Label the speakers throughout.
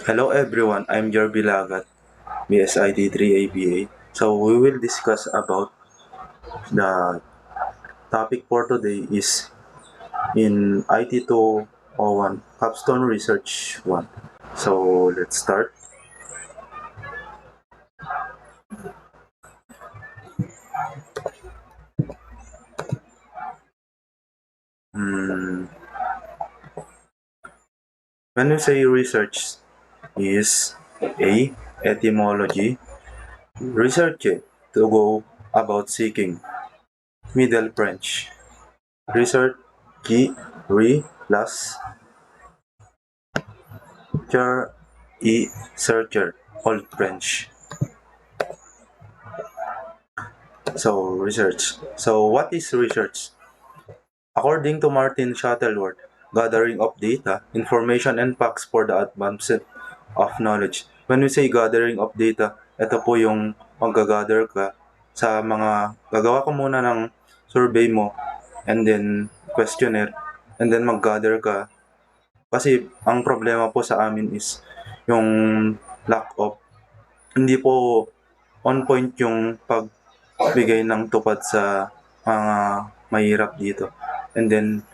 Speaker 1: Hello everyone, I'm Jer Bilagat, BSID 3ABA. So we will discuss about the topic for today is in IT 201 Capstone Research 1. So let's start. Hmm, when we say research is A. Etymology, research to go about seeking. Middle French, research G. Re plus cher E. Searcher, Old French. So, research. So, what is research? According to Martin Shuttleworth, gathering of data, information, and facts for the advancement of knowledge. When we say gathering of data, ito po yung mag-gather ka sa mga, gagawa ka muna ng survey mo, and then questionnaire, and then mag-gather ka. Kasi ang problema po sa amin is yung lack of, hindi po on point yung pagbigay ng tupad sa mga mahirap dito. And then,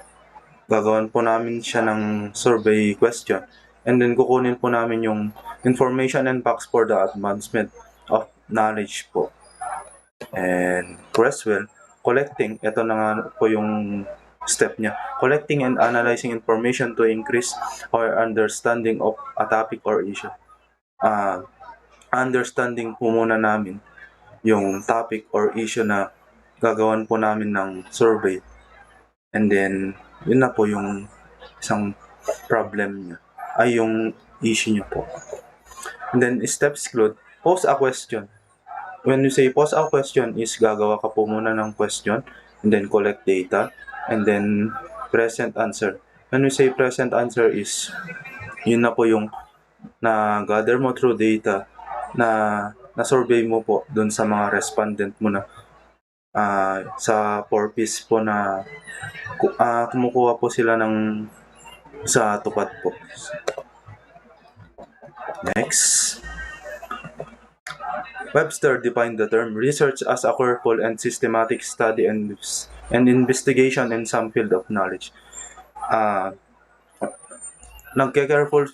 Speaker 1: gagawin po namin siya ng survey question. And then, kukunin po namin yung information and facts for the advancement of knowledge po. And Creswell, collecting, ito na nga po yung step niya. Collecting and analyzing information to increase our understanding of a topic or issue. Understanding po muna namin yung topic or issue na gagawan po namin ng survey. And then, yun na po yung isang problem niya. Ay, yung issue niya po. And then, steps include, pose a question. When you say pose a question is gagawa ka po muna ng question and then collect data and then present answer. When we say present answer is yun na po yung na-gather mo through data na survey mo po dun sa mga respondent mo na sa purpose po na kumukuha po sila ng sa tupad po. Next. Webster defined the term research as a careful and systematic study and investigation in some field of knowledge. Nagke-careful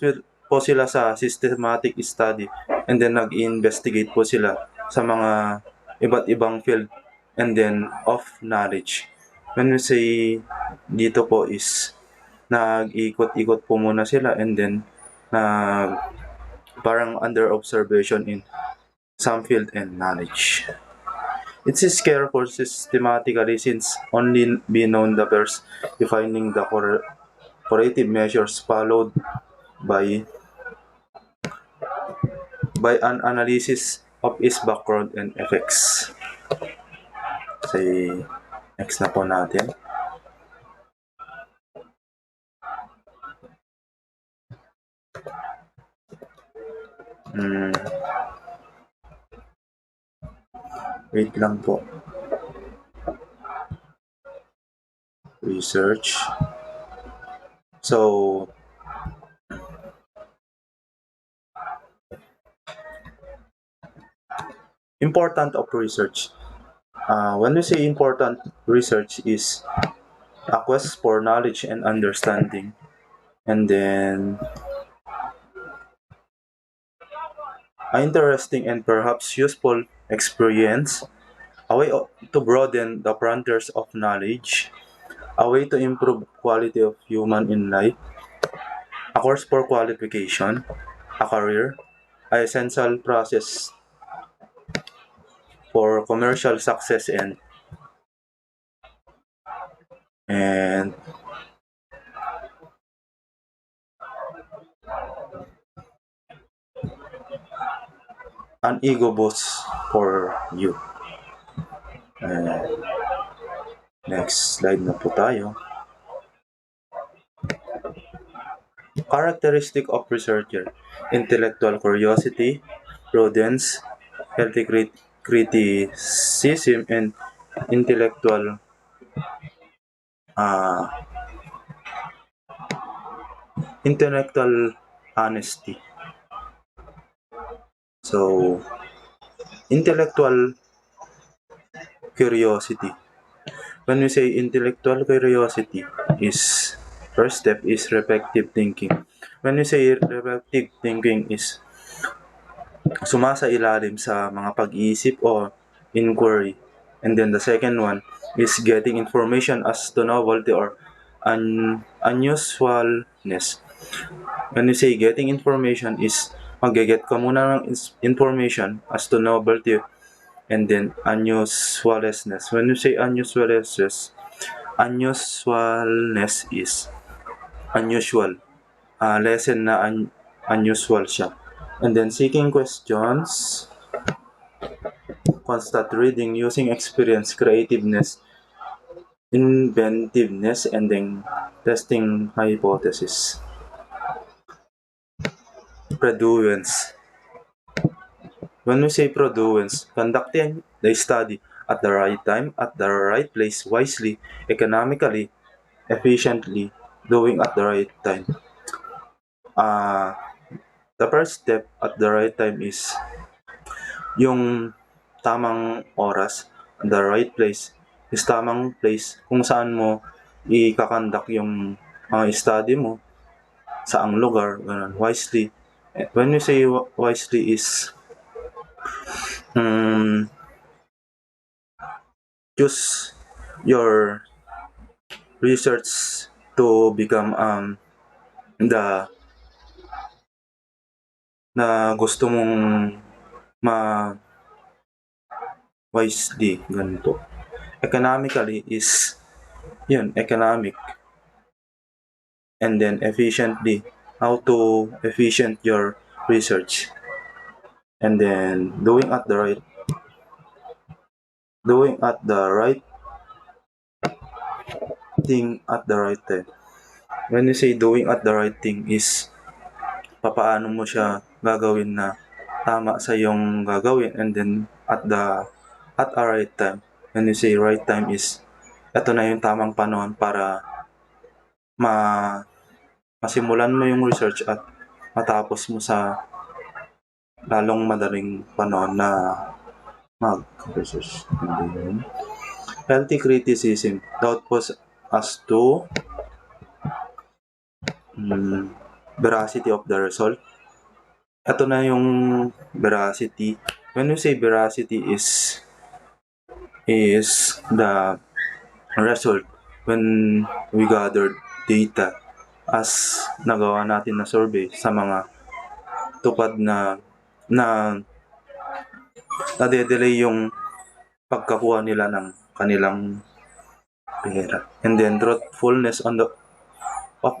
Speaker 1: po sila sa systematic study and then nag-investigate po sila sa mga iba't ibang field and then of knowledge. When we say dito po is nag-ikot-ikot po muna sila and then parang under observation in some field and knowledge. It is careful systematically since only be known the verse defining the corrective measures followed by an analysis of its background and effects. Say, next na po natin. Wait lang po. Research. So, important of research. When we say important research is a quest for knowledge and understanding. And then, an interesting and perhaps useful experience, a way to broaden the frontiers of knowledge, a way to improve quality of human in life, a course for qualification, a career, an essential process for commercial success and an ego boost for you. Next slide na po tayo. Characteristic of researcher: intellectual curiosity, prudence, healthy criticism, and intellectual honesty. So, intellectual curiosity. When we say intellectual curiosity is first step is reflective thinking. When we say reflective thinking is sumasailalim sa mga pag-iisip o inquiry. And then the second one is getting information as to novelty or unusualness. When you say getting information is mag-get ka muna ng information as to novelty and then unusualness. When you say unusualness is unusual. Lesson na unusual siya. And then seeking questions, constant reading, using experience, creativeness, inventiveness, and then testing hypothesis. Produence. When we say produence, conducting the study at the right time, at the right place, wisely, economically, efficiently, doing at the right time. The first step at the right time is yung tamang oras, the right place, is tamang place kung saan mo i-conduct yung study mo, saang lugar, ganun, wisely. When you say wisely is choose your research to become the na gusto mong wisely, ganito. Economically is yun, economic. And then efficiently, how to efficient your research. And then doing at the right thing at the right time. When you say doing at the right thing is papaano mo siya gagawin na tama sa yung gagawin and then at a right time. When you say right time is ito na yung tamang panahon para masimulan mo yung research at matapos mo sa lalong madaling panahon na mag-research. Healthy criticism, doubtful as to veracity of the result. Ito na yung veracity. When we say veracity is the result when we gathered data as nagawa natin na survey sa mga tupad na nade-delay yung pagkakuha nila ng kanilang pera. And then truthfulness of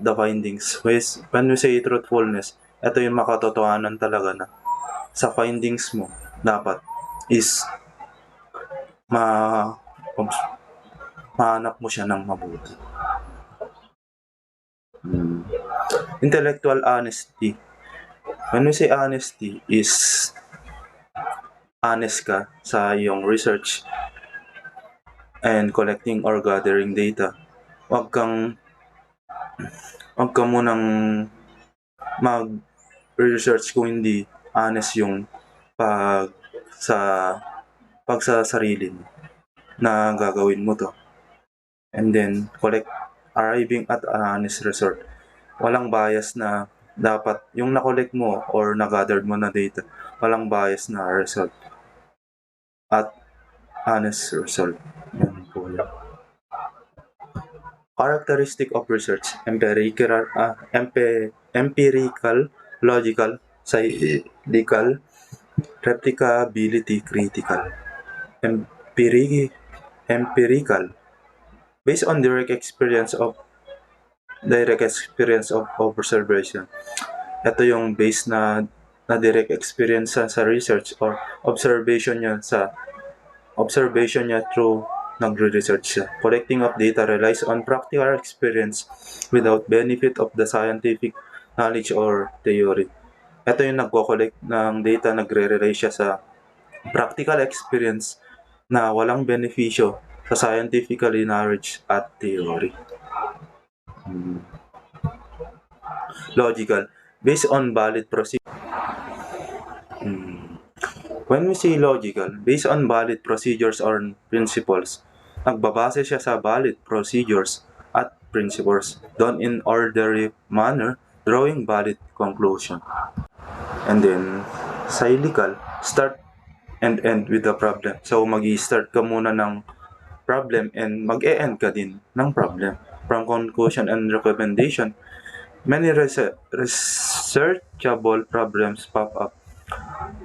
Speaker 1: the findings. When we say truthfulness, ito yung makatotohanan talaga na sa findings mo dapat is mahanap mo siya ng mabuti. Intellectual honesty. When we say honesty is honest ka sa iyong research and collecting or gathering data. Huwag ka munang mag-research kung hindi honest yung sa sarili mo na gagawin mo to. And then arriving at an honest result. Walang bias na dapat yung na-collect mo or na-gathered mo na data, walang bias na result at honest result. Yan po yan. Characteristic of research: empirical, logical, psychological, replicability, critical. Empirical, based on direct experience of observation. Ito yung based na direct experience sa research or observation niya through nagre-research siya. Collecting of data relies on practical experience without benefit of the scientific knowledge or theory. Ito yung nagko-collect ng data, nagre-rely siya sa practical experience na walang benepisyo sa scientifically knowledge at theory. Logical, based on valid procedure. When we say logical, based on valid procedures or principles, nagbabase siya sa valid procedures at principles done in orderly manner, drawing valid conclusion. And then, cyclical, start and end with the problem. So, mag-i-start ka muna ng problem and mag-e-end ka din ng problem. From conclusion and recommendation, many researchable problems pop up.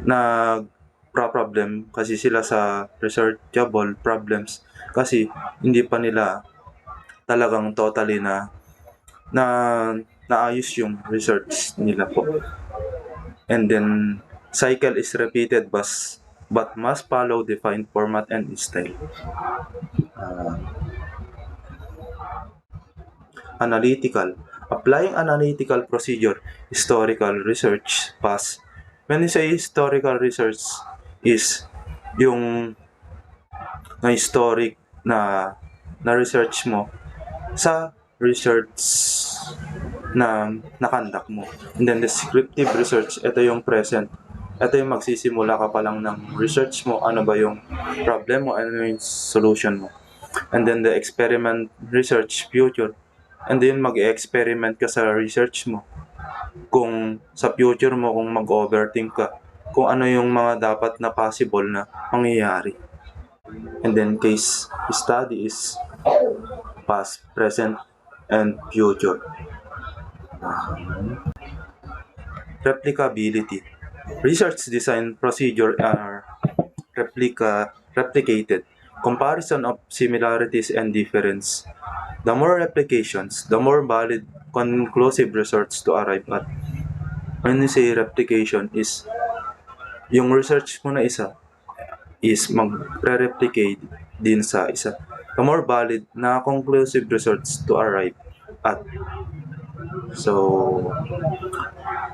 Speaker 1: Nag-problem kasi sila sa researchable problems kasi hindi pa nila talagang totally na naayos yung research nila po. And then, cycle is repeated but must follow defined format and style. Analytical. Applying analytical procedure, historical research, past. When you say historical research is yung historic na research mo sa research na nakandak mo. And then descriptive research, ito yung present. Ito yung magsisimula ka pa lang ng research mo, ano ba yung problem mo, ano yung solution mo. And then the experiment research, future. And then mag-experiment ka sa research mo. Kung sa future mo, kung mag-overthink ka, kung ano yung mga dapat na possible na mangyayari. And then case study is past, present, and future. Replicability. Research design procedure are replicated. Comparison of similarities and difference. The more replications, the more valid, conclusive results to arrive at. When you say replication is, yung research mo na isa is mag-replicate din sa isa. The more valid na conclusive results to arrive at. So,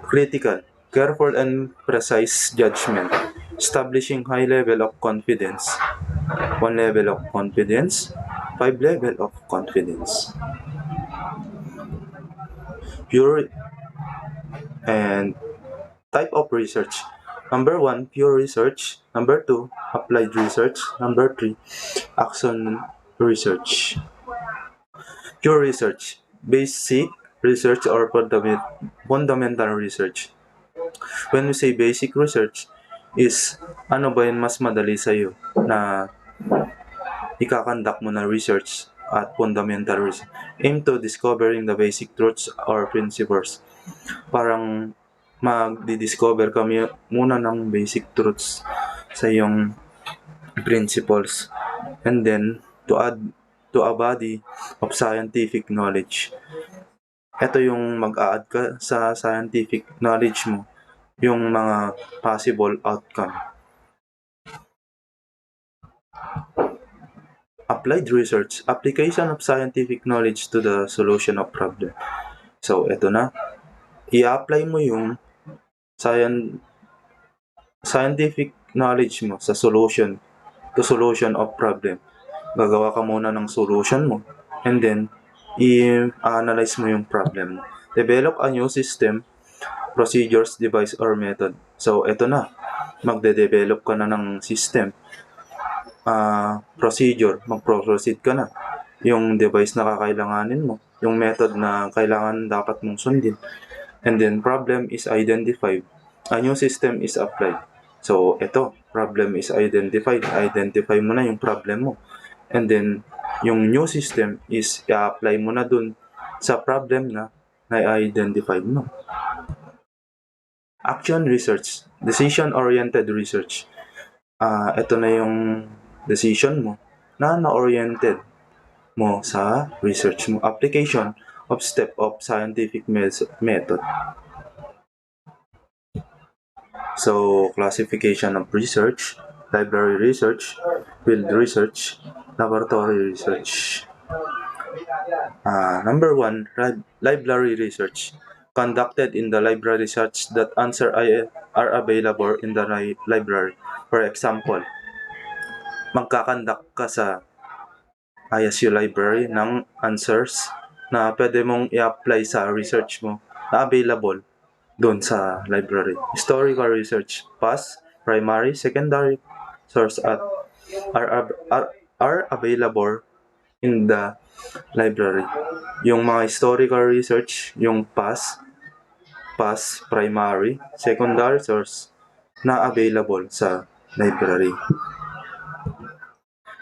Speaker 1: critical, careful and precise judgment, establishing high level of confidence, 1 level of confidence, 5 level of confidence. Pure and type of research. Number 1, pure research. Number 2, applied research. Number 3, action research. Pure research, basic research or fundamental research. When we say basic research, is ano ba yun mas madali sa'yo na ikakandak mo na research at fundamental research. Aim to discovering the basic truths or principles. Parang magdi-discover kami muna ng basic truths sa iyong principles. And then, to add to a body of scientific knowledge. Ito yung mag-a-add ka sa scientific knowledge mo, yung mga possible outcome. Applied research, application of scientific knowledge to the solution of problem. So, ito na. I-apply mo yung scientific knowledge mo sa solution of problem. Gagawa ka muna ng solution mo and then i-analyze mo yung problem. Develop a new system, procedures, device, or method. So, ito na. Magde-develop ka na ng system, procedure, mag-proceed ka na. Yung device na kakailanganin mo, yung method na kailangan dapat mong sundin. And then, problem is identified. A new system is applied. So, ito, problem is identified. Identify mo na yung problem mo. And then, yung new system is i-apply mo na dun sa problem na na-identified mo. Action research, decision-oriented research. Ito na yung decision mo na na-oriented mo sa research mo. Application of step of scientific method. So, classification of research, library research, field research, laboratory research. Number 1, library research. Conducted in the library such that answers are available in the library. For example, magkakandak ka sa ISU library ng answers na pwede mong i-apply sa research mo na available doon sa library. Historical research, past, primary, secondary source are available in the library. Yung mga historical research, yung past, primary, secondary source na available sa library.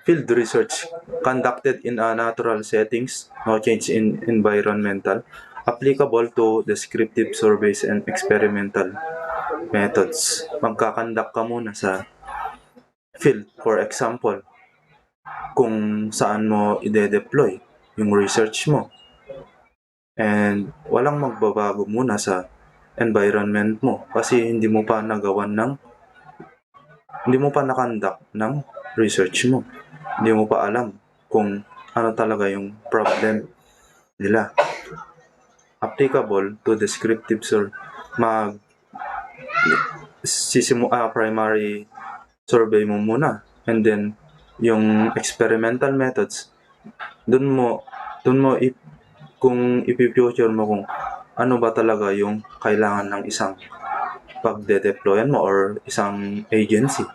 Speaker 1: Field research conducted in a natural settings, no change in environmental, applicable to descriptive surveys and experimental methods. Magkakandak ka muna sa field. For example, kung saan mo ide-deploy yung research mo. And walang magbabago muna sa environment mo kasi hindi mo pa nakandak ng research mo. Hindi mo pa alam kung ano talaga yung problem nila. Applicable to descriptive primary survey mo muna, and then yung experimental methods dun mo kung ipi-future mo kung ano ba talaga yung kailangan ng isang pagde-deployan mo or isang agency.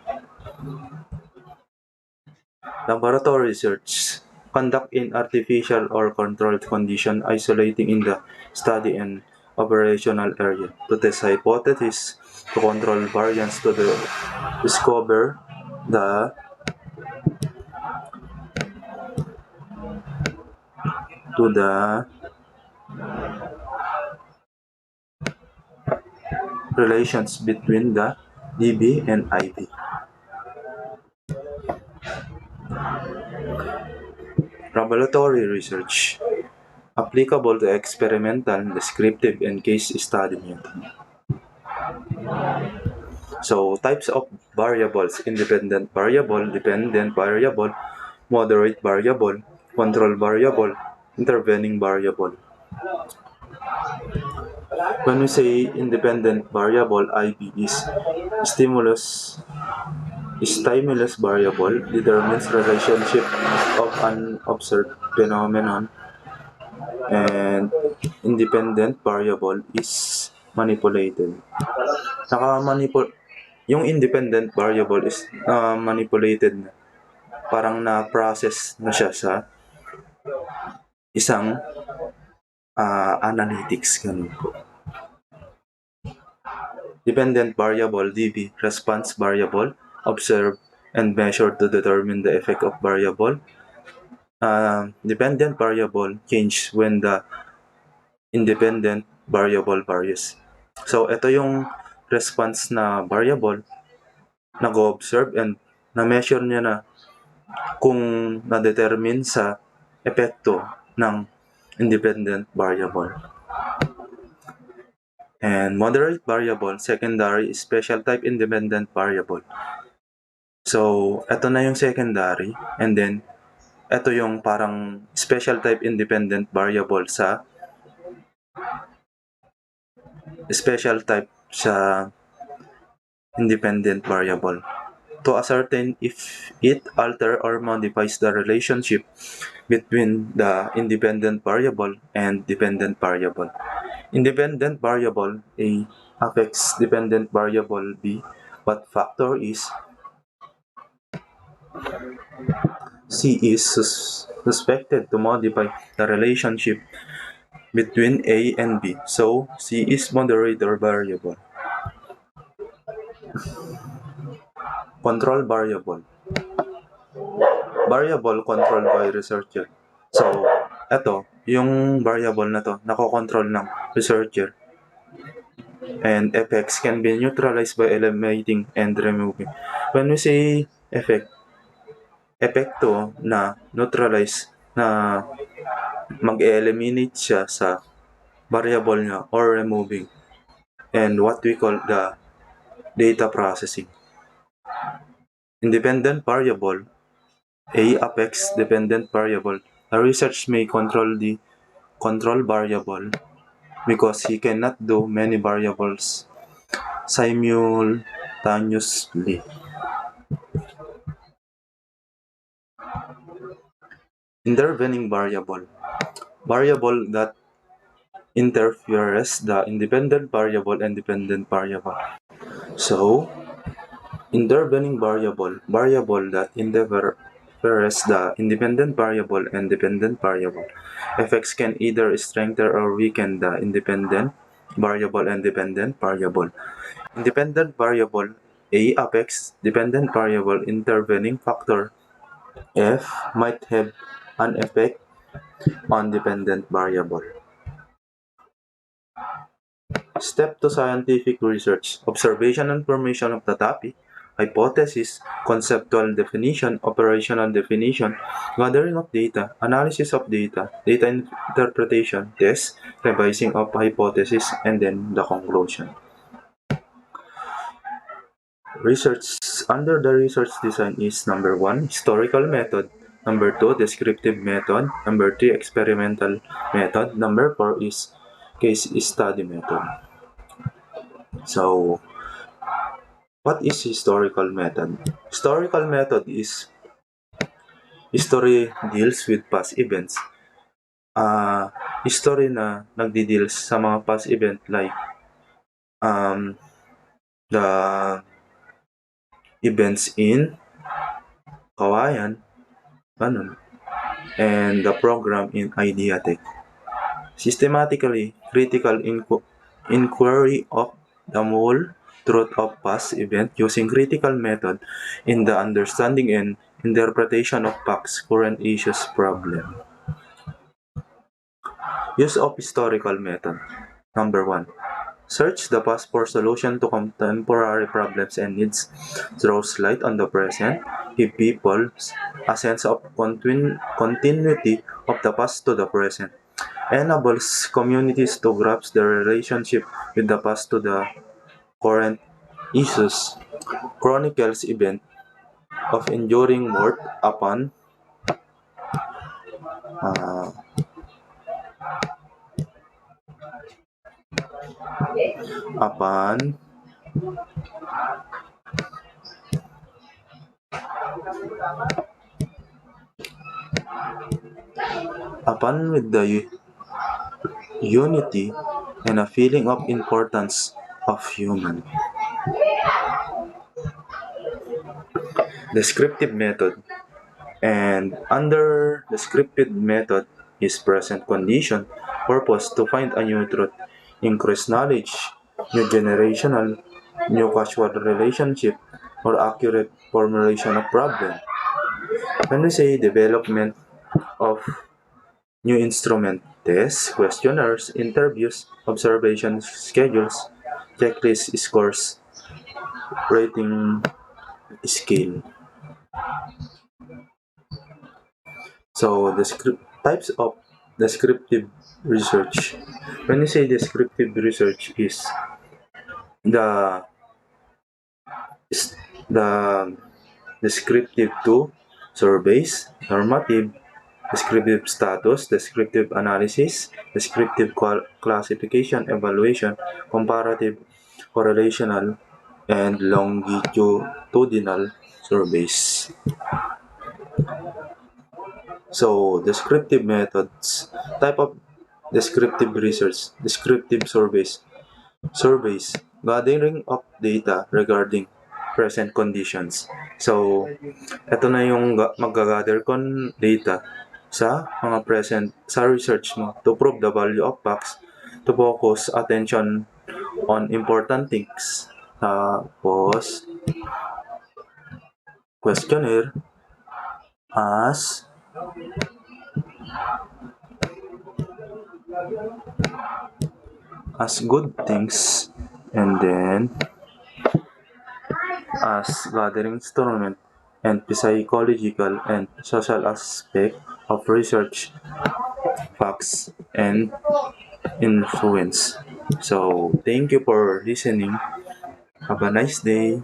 Speaker 1: Laboratory research conduct in artificial or controlled condition, isolating in the study and operational area to test hypotheses, to control variance, to discover the relations between the DB and IB. Laboratory research applicable to experimental, descriptive, and case study method. So, types of variables: independent variable, dependent variable, moderate variable, control variable, intervening variable. When we say independent variable, IB is stimulus variable, determines relationship of an observed phenomenon, and independent variable is manipulated. Yung independent variable is manipulated na. Parang na-process na siya sa isang analytics, ganun po. Dependent variable, DB, response variable, observe and measure to determine the effect of variable. Dependent variable change when the independent variable varies. So, ito yung response na variable, nag-observe and na-measure niya na kung na-determine sa epekto ng independent variable. And moderate variable, secondary, special type independent variable. So, ito na yung secondary, and then ito yung parang special type independent variable sa special type sa independent variable to ascertain if it alter or modifies the relationship between the independent variable and dependent variable. Independent variable A affects dependent variable B, but factor is C is suspected to modify the relationship between A and B, so C is moderator variable. Control variable. Variable controlled by researcher. So, eto, yung variable na to, nako-control ng researcher. And effects can be neutralized by eliminating and removing. When we say epekto na neutralize, na mag-eliminate siya sa variable niya or removing, and what we call the data processing. Independent variable, A affects dependent variable. The research may control the control variable because he cannot do many variables simultaneously. Intervening variable that interferes the independent variable and dependent variable. So, Intervening variable, variable that interferes the independent variable and dependent variable. Effects can either strengthen or weaken the independent variable and dependent variable. Independent variable A affects dependent variable intervening factor F might have an effect on dependent variable. Step to scientific research. Observation and formation of the topic. Hypothesis, conceptual definition, operational definition, gathering of data, analysis of data, data interpretation, test, revising of hypothesis, and then the conclusion. Research under the research design is number 1, historical method, number 2, descriptive method, number 3, experimental method, number 4 is case study method. So, what is historical method? Historical method is history deals with past events. History na nagdi-deals sa mga past event like the events in Kawayan, ganun, and the program in Ideatech. Systematically, critical inquiry of the whole truth of past event using critical method in the understanding and interpretation of facts, current issues, problem. Use of historical method. Number 1. Search the past for solution to contemporary problems and needs. Throws light on the present. Give people a sense of continuity of the past to the present. Enables communities to grasp their relationship with the past to the current issues. Chronicles event of enduring worth uh, upon with the unity and a feeling of importance of human. Descriptive method. And under descriptive method is present condition, purpose to find a new truth, increase knowledge, new generational, new causal relationship, or accurate formulation of problem. When we say development of new instrument, tests, questionnaires, interviews, observation schedules, checklist scores, rating scale. So the types of descriptive research. When you say descriptive research is the the descriptive to surveys, normative, descriptive status, descriptive analysis, descriptive classification, evaluation, comparative, correlational, and longitudinal surveys. So, descriptive methods, type of descriptive research, descriptive surveys, gathering of data regarding present conditions. So, ito na yung mag-gather con data sa mga present, sa research mo to prove the value of facts, to focus attention on important things. Tapos, questionnaire as good things, and then as gathering instrument and psychological and social aspect of research, facts, and influence. So, thank you for listening. Have a nice day.